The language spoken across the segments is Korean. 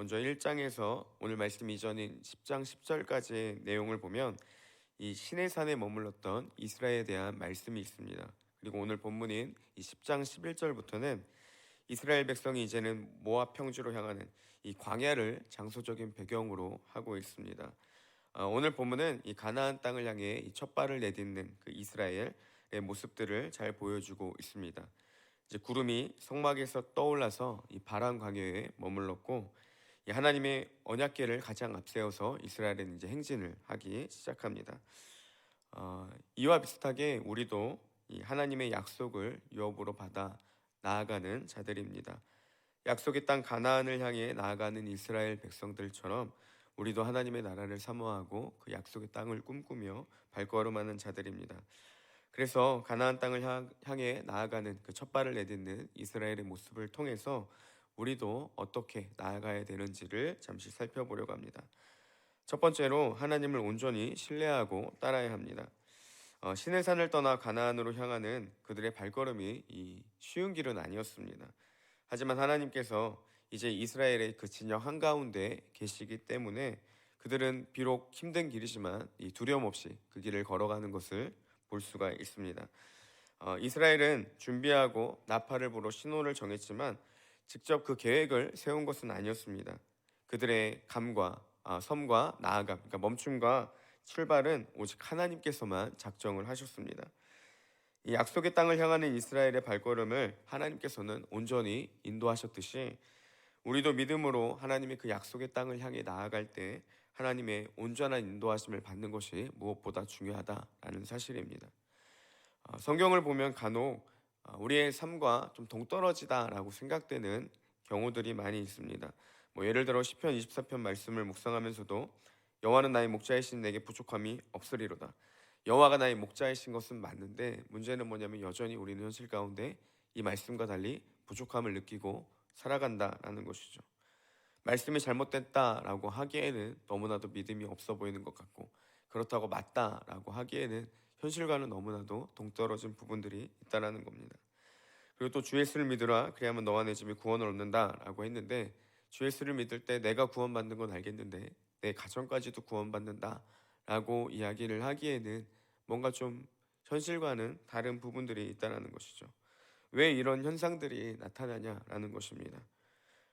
먼저 1장에서 오늘 말씀 이전인 10장 10절까지의 내용을 보면 이 시내산에 머물렀던 이스라엘에 대한 말씀이 있습니다. 그리고 오늘 본문인 이 10장 11절부터는 이스라엘 백성이 이제는 모압 평지로 향하는 이 광야를 장소적인 배경으로 하고 있습니다. 오늘 본문은 이 가나안 땅을 향해 이 첫 발을 내딛는 그 이스라엘의 모습들을 잘 보여주고 있습니다. 이제 구름이 성막에서 떠올라서 이 바람 광야에 머물렀고, 이 하나님의 언약궤를 가장 앞세워서 이스라엘은 이제 행진을 하기 시작합니다. 이와 비슷하게 우리도 이 하나님의 약속을 유업으로 받아 나아가는 자들입니다. 약속의 땅 가나안을 향해 나아가는 이스라엘 백성들처럼 우리도 하나님의 나라를 사모하고 그 약속의 땅을 꿈꾸며 발걸음하는 자들입니다. 그래서 가나안 땅을 향해 나아가는 그 첫 발을 내딛는 이스라엘의 모습을 통해서 우리도 어떻게 나아가야 되는지를 잠시 살펴보려고 합니다. 첫 번째로 하나님을 온전히 신뢰하고 따라야 합니다. 시내산을 떠나 가나안으로 향하는 그들의 발걸음이 쉬운 길은 아니었습니다. 하지만 하나님께서 이제 이스라엘의 그 진영 한가운데 계시기 때문에 그들은 비록 힘든 길이지만 두려움 없이 그 길을 걸어가는 것을 볼 수가 있습니다. 이스라엘은 준비하고 나팔을 불어 신호를 정했지만 직접 그 계획을 세운 것은 아니었습니다. 그들의 섬과 나아감, 그러니까 멈춤과 출발은 오직 하나님께서만 작정을 하셨습니다. 이 약속의 땅을 향하는 이스라엘의 발걸음을 하나님께서는 온전히 인도하셨듯이 우리도 믿음으로 하나님의 그 약속의 땅을 향해 나아갈 때 하나님의 온전한 인도하심을 받는 것이 무엇보다 중요하다라는 사실입니다. 성경을 보면 간혹 우리의 삶과 좀 동떨어지다라고 생각되는 경우들이 많이 있습니다. 예를 들어 시편 24편 말씀을 묵상하면서도 여호와는 나의 목자이신 내게 부족함이 없으리로다. 여호와가 나의 목자이신 것은 맞는데 문제는 뭐냐면 여전히 우리는 현실 가운데 이 말씀과 달리 부족함을 느끼고 살아간다라는 것이죠. 말씀이 잘못됐다라고 하기에는 너무나도 믿음이 없어 보이는 것 같고, 그렇다고 맞다라고 하기에는 현실과는 너무나도 동떨어진 부분들이 있다라는 겁니다. 그리고 또 주 예수를 믿으라 그리하면 너와 내 집이 구원을 얻는다라고 했는데, 주 예수를 믿을 때 내가 구원받는 건 알겠는데 내 가정까지도 구원받는다라고 이야기를 하기에는 뭔가 좀 현실과는 다른 부분들이 있다라는 것이죠. 왜 이런 현상들이 나타나냐라는 것입니다.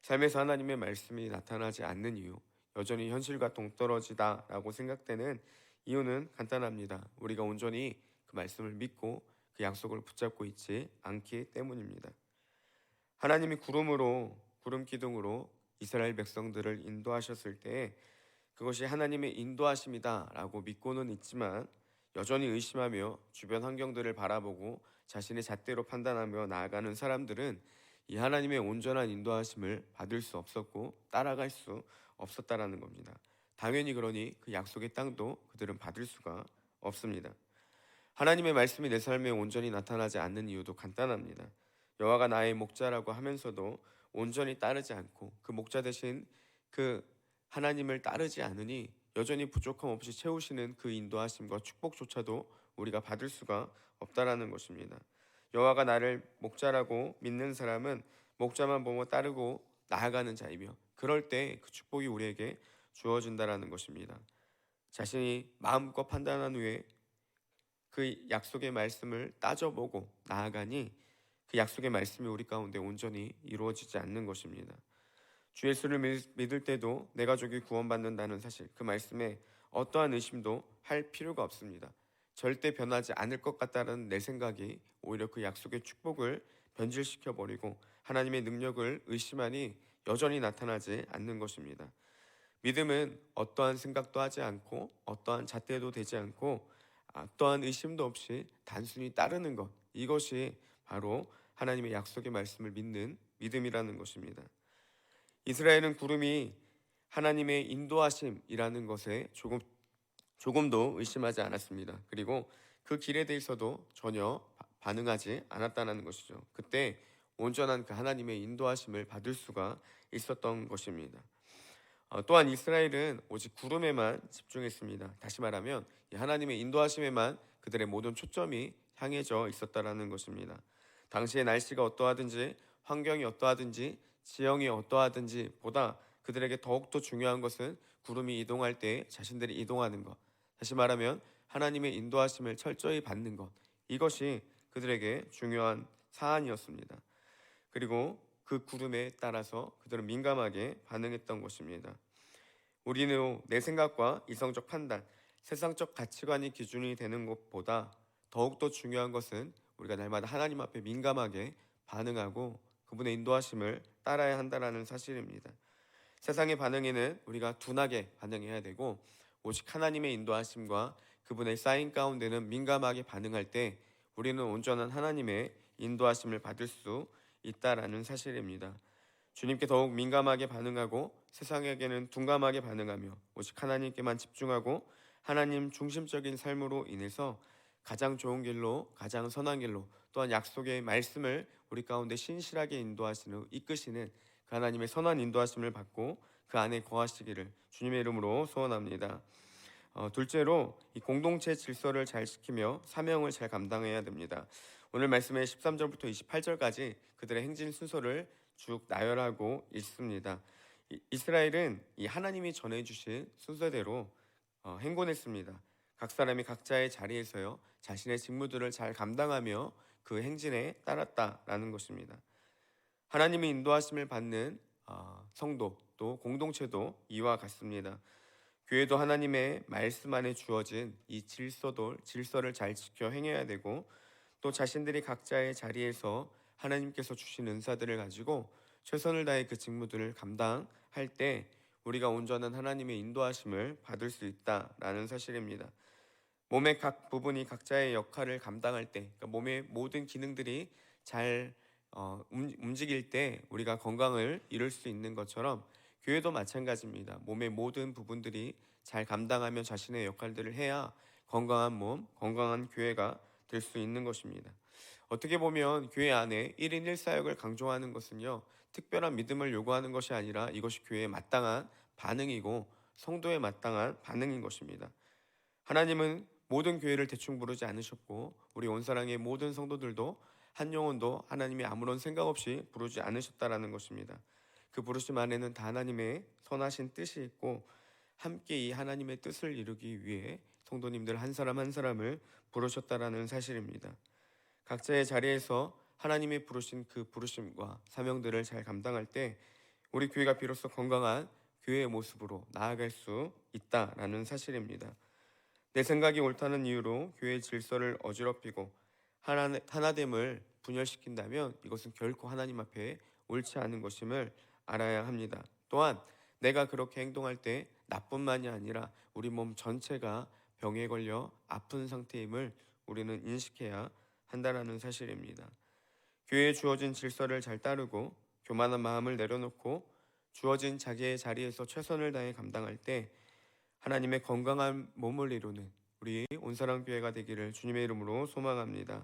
삶에서 하나님의 말씀이 나타나지 않는 이유, 여전히 현실과 동떨어지다라고 생각되는 이유는 간단합니다. 우리가 온전히 그 말씀을 믿고 그 약속을 붙잡고 있지 않기 때문입니다. 하나님이 구름 기둥으로 이스라엘 백성들을 인도하셨을 때 그것이 하나님의 인도하심이다라고 믿고는 있지만 여전히 의심하며 주변 환경들을 바라보고 자신의 잣대로 판단하며 나아가는 사람들은 이 하나님의 온전한 인도하심을 받을 수 없었고 따라갈 수 없었다라는 겁니다. 당연히 그러니 그 약속의 땅도 그들은 받을 수가 없습니다. 하나님의 말씀이 내 삶에 온전히 나타나지 않는 이유도 간단합니다. 여호와가 나의 목자라고 하면서도 온전히 따르지 않고 그 목자 대신 그 하나님을 따르지 않으니 여전히 부족함 없이 채우시는 그 인도하심과 축복조차도 우리가 받을 수가 없다라는 것입니다. 여호와가 나를 목자라고 믿는 사람은 목자만 보고 따르고 나아가는 자이며, 그럴 때 그 축복이 우리에게 주어진다라는 것입니다. 자신이 마음껏 판단한 후에 그 약속의 말씀을 따져보고 나아가니 그 약속의 말씀이 우리 가운데 온전히 이루어지지 않는 것입니다. 주 예수를 믿을 때도 내 가족이 구원받는다는 사실, 그 말씀에 어떠한 의심도 할 필요가 없습니다. 절대 변하지 않을 것 같다는 내 생각이 오히려 그 약속의 축복을 변질시켜버리고 하나님의 능력을 의심하니 여전히 나타나지 않는 것입니다. 믿음은 어떠한 생각도 하지 않고 어떠한 잣대도 되지 않고 어떠한 의심도 없이 단순히 따르는 것, 이것이 바로 하나님의 약속의 말씀을 믿는 믿음이라는 것입니다. 이스라엘은 구름이 하나님의 인도하심이라는 것에 조금도 의심하지 않았습니다. 그리고 그 길에 대해서도 전혀 반응하지 않았다는 것이죠. 그때 온전한 그 하나님의 인도하심을 받을 수가 있었던 것입니다. 또한 이스라엘은 오직 구름에만 집중했습니다. 다시 말하면 하나님의 인도하심에만 그들의 모든 초점이 향해져 있었다라는 것입니다. 당시의 날씨가 어떠하든지 환경이 어떠하든지 지형이 어떠하든지 보다 그들에게 더욱더 중요한 것은 구름이 이동할 때 자신들이 이동하는 것. 다시 말하면 하나님의 인도하심을 철저히 받는 것. 이것이 그들에게 중요한 사안이었습니다. 그리고 그 구름에 따라서 그들은 민감하게 반응했던 것입니다. 우리는 내 생각과 이성적 판단, 세상적 가치관이 기준이 되는 것보다 더욱더 중요한 것은 우리가 날마다 하나님 앞에 민감하게 반응하고 그분의 인도하심을 따라야 한다는 사실입니다. 세상의 반응에는 우리가 둔하게 반응해야 되고 오직 하나님의 인도하심과 그분의 사인 가운데는 민감하게 반응할 때 우리는 온전한 하나님의 인도하심을 받을 수 있다라는 사실입니다. 주님께 더욱 민감하게 반응하고 세상에게는 둔감하게 반응하며 오직 하나님께만 집중하고 하나님 중심적인 삶으로 인해서 가장 좋은 길로, 가장 선한 길로, 또한 약속의 말씀을 우리 가운데 신실하게 인도하시는, 이끄시는 그 하나님의 선한 인도하심을 받고 그 안에 거하시기를 주님의 이름으로 소원합니다. 둘째로 이 공동체 질서를 잘 지키며 사명을 잘 감당해야 됩니다. 오늘 말씀의 13절부터 28절까지 그들의 행진 순서를 쭉 나열하고 있습니다. 이스라엘은 이 하나님이 전해주신 순서대로 행군했습니다. 각 사람이 각자의 자리에서요 자신의 직무들을 잘 감당하며 그 행진에 따랐다라는 것입니다. 하나님의 인도하심을 받는 성도 또 공동체도 이와 같습니다. 교회도 하나님의 말씀 안에 주어진 이 질서를 잘 지켜 행해야 되고 또 자신들이 각자의 자리에서 하나님께서 주신 은사들을 가지고 최선을 다해 그 직무들을 감당할 때 우리가 온전한 하나님의 인도하심을 받을 수 있다라는 사실입니다. 몸의 각 부분이 각자의 역할을 감당할 때, 그러니까 몸의 모든 기능들이 잘 움직일 때 우리가 건강을 이룰 수 있는 것처럼 교회도 마찬가지입니다. 몸의 모든 부분들이 잘 감당하며 자신의 역할들을 해야 건강한 몸, 건강한 교회가 될 수 있는 것입니다. 어떻게 보면 교회 안에 1인 1사역을 강조하는 것은요 특별한 믿음을 요구하는 것이 아니라 이것이 교회에 마땅한 반응이고 성도에 마땅한 반응인 것입니다. 하나님은 모든 교회를 대충 부르지 않으셨고 우리 온사랑의 모든 성도들도 한 영혼도 하나님이 아무런 생각 없이 부르지 않으셨다라는 것입니다. 그 부르심 안에는 다 하나님의 선하신 뜻이 있고 함께 이 하나님의 뜻을 이루기 위해 성도님들 한 사람 한 사람을 부르셨다라는 사실입니다. 각자의 자리에서 하나님이 부르신 그 부르심과 사명들을 잘 감당할 때 우리 교회가 비로소 건강한 교회의 모습으로 나아갈 수 있다라는 사실입니다. 내 생각이 옳다는 이유로 교회의 질서를 어지럽히고 하나됨을 분열시킨다면 이것은 결코 하나님 앞에 옳지 않은 것임을 알아야 합니다. 또한 내가 그렇게 행동할 때 나뿐만이 아니라 우리 몸 전체가 병에 걸려 아픈 상태임을 우리는 인식해야 한다는 사실입니다. 교회에 주어진 질서를 잘 따르고 교만한 마음을 내려놓고 주어진 자기의 자리에서 최선을 다해 감당할 때 하나님의 건강한 몸을 이루는 우리 온사랑 교회가 되기를 주님의 이름으로 소망합니다.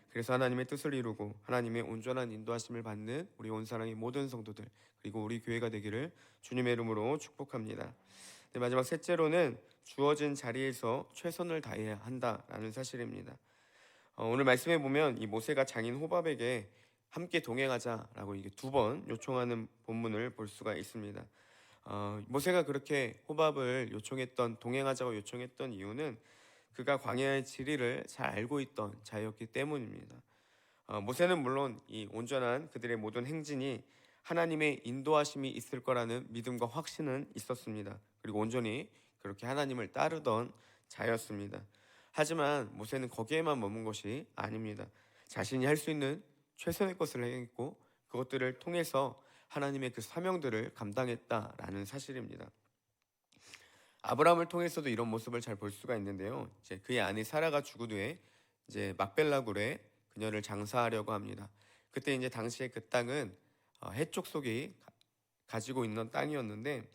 그래서 하나님의 뜻을 이루고 하나님의 온전한 인도하심을 받는 우리 온사랑의 모든 성도들 그리고 우리 교회가 되기를 주님의 이름으로 축복합니다. 네, 마지막 셋째로는 주어진 자리에서 최선을 다해야 한다라는 사실입니다. 오늘 말씀해 보면 이 모세가 장인 호밥에게 함께 동행하자라고 이게 2번 요청하는 본문을 볼 수가 있습니다. 모세가 그렇게 호밥을 동행하자고 요청했던 이유는 그가 광야의 지리를 잘 알고 있던 자였기 때문입니다. 모세는 물론 이 온전한 그들의 모든 행진이 하나님의 인도하심이 있을 거라는 믿음과 확신은 있었습니다. 그리고 온전히 그렇게 하나님을 따르던 자였습니다. 하지만 모세는 거기에만 머문 것이 아닙니다. 자신이 할 수 있는 최선의 것을 행했고 그것들을 통해서 하나님의 그 사명들을 감당했다라는 사실입니다. 아브라함을 통해서도 이런 모습을 잘 볼 수가 있는데요. 이제 그의 아내 사라가 죽은 후에 이제 막벨라 굴에 그녀를 장사하려고 합니다. 그때 이제 당시에 그 땅은 해쪽 속이 가지고 있는 땅이었는데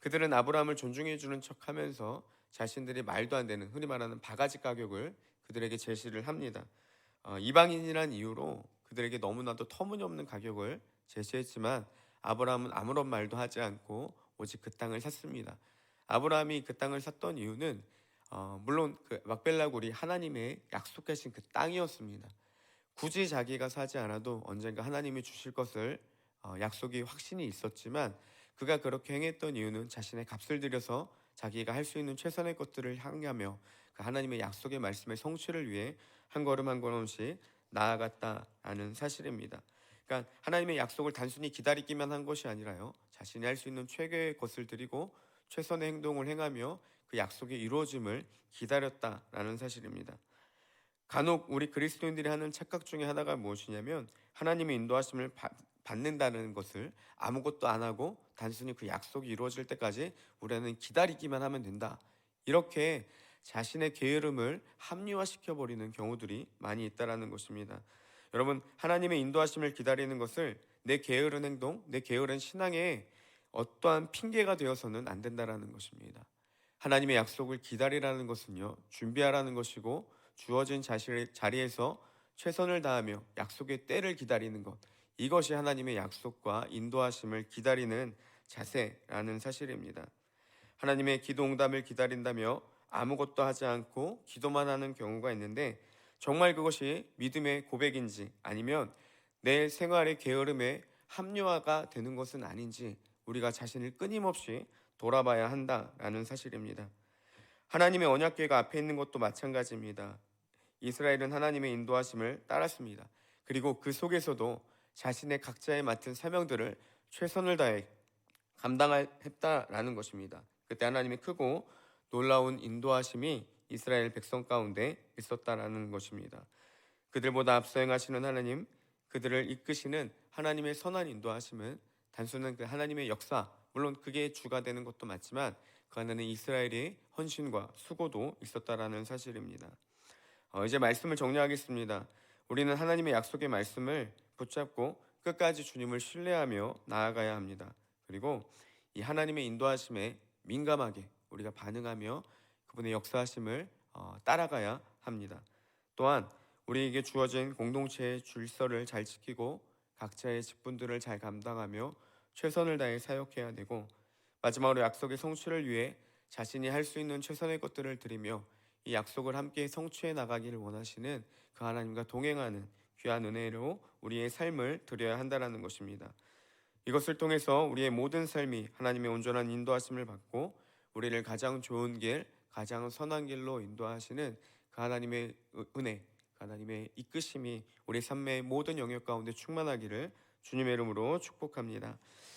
그들은 아브라함을 존중해주는 척하면서 자신들이 말도 안 되는 흔히 말하는 바가지 가격을 그들에게 제시를 합니다. 이방인이란 이유로 그들에게 너무나도 터무니없는 가격을 제시했지만 아브라함은 아무런 말도 하지 않고 오직 그 땅을 샀습니다. 아브라함이 그 땅을 샀던 이유는 물론 그 막벨라 굴이 하나님의 약속하신 그 땅이었습니다. 굳이 자기가 사지 않아도 언젠가 하나님이 주실 것을 약속이 확신이 있었지만 그가 그렇게 행했던 이유는 자신의 값을 들여서 자기가 할 수 있는 최선의 것들을 향하며 그 하나님의 약속의 말씀의 성취를 위해 한 걸음 한 걸음씩 나아갔다라는 사실입니다. 그러니까 하나님의 약속을 단순히 기다리기만 한 것이 아니라요, 자신이 할 수 있는 최고의 것을 드리고 최선의 행동을 행하며 그 약속의 이루어짐을 기다렸다라는 사실입니다. 간혹 우리 그리스도인들이 하는 착각 중에 하나가 무엇이냐면, 하나님의 인도하심을 받는다는 것을 아무것도 안 하고 단순히 그 약속이 이루어질 때까지 우리는 기다리기만 하면 된다, 이렇게 자신의 게으름을 합리화시켜 버리는 경우들이 많이 있다라는 것입니다. 여러분, 하나님의 인도하심을 기다리는 것을 내 게으른 행동, 내 게으른 신앙에 어떠한 핑계가 되어서는 안 된다라는 것입니다. 하나님의 약속을 기다리라는 것은요, 준비하라는 것이고, 주어진 자리에서 최선을 다하며 약속의 때를 기다리는 것, 이것이 하나님의 약속과 인도하심을 기다리는 자세라는 사실입니다. 하나님의 기도 응답을 기다린다며 아무것도 하지 않고 기도만 하는 경우가 있는데, 정말 그것이 믿음의 고백인지 아니면 내 생활의 게으름에 합리화가 되는 것은 아닌지 우리가 자신을 끊임없이 돌아봐야 한다라는 사실입니다. 하나님의 언약궤가 앞에 있는 것도 마찬가지입니다. 이스라엘은 하나님의 인도하심을 따랐습니다. 그리고 그 속에서도 자신의 각자의 맡은 사명들을 최선을 다해 감당했다라는 것입니다. 그때 하나님의 크고 놀라운 인도하심이 이스라엘 백성 가운데 있었다라는 것입니다. 그들보다 앞서 행하시는 하나님, 그들을 이끄시는 하나님의 선한 인도하심은 단순한 그 하나님의 역사, 물론 그게 주가 되는 것도 맞지만 그 안에는 이스라엘의 헌신과 수고도 있었다라는 사실입니다. 이제 말씀을 정리하겠습니다. 우리는 하나님의 약속의 말씀을 붙잡고 끝까지 주님을 신뢰하며 나아가야 합니다. 그리고 이 하나님의 인도하심에 민감하게 우리가 반응하며 그분의 역사하심을 따라가야 합니다. 또한 우리에게 주어진 공동체의 질서를 잘 지키고 각자의 직분들을 잘 감당하며 최선을 다해 사역해야 되고, 마지막으로 약속의 성취를 위해 자신이 할 수 있는 최선의 것들을 드리며 이 약속을 함께 성취해 나가기를 원하시는 그 하나님과 동행하는 귀한 은혜로 우리의 삶을 드려야 한다는 것입니다. 이것을 통해서 우리의 모든 삶이 하나님의 온전한 인도하심을 받고 우리를 가장 좋은 길, 가장 선한 길로 인도하시는 그 하나님의 은혜, 그 하나님의 이끄심이 우리 삶의 모든 영역 가운데 충만하기를 주님의 이름으로 축복합니다.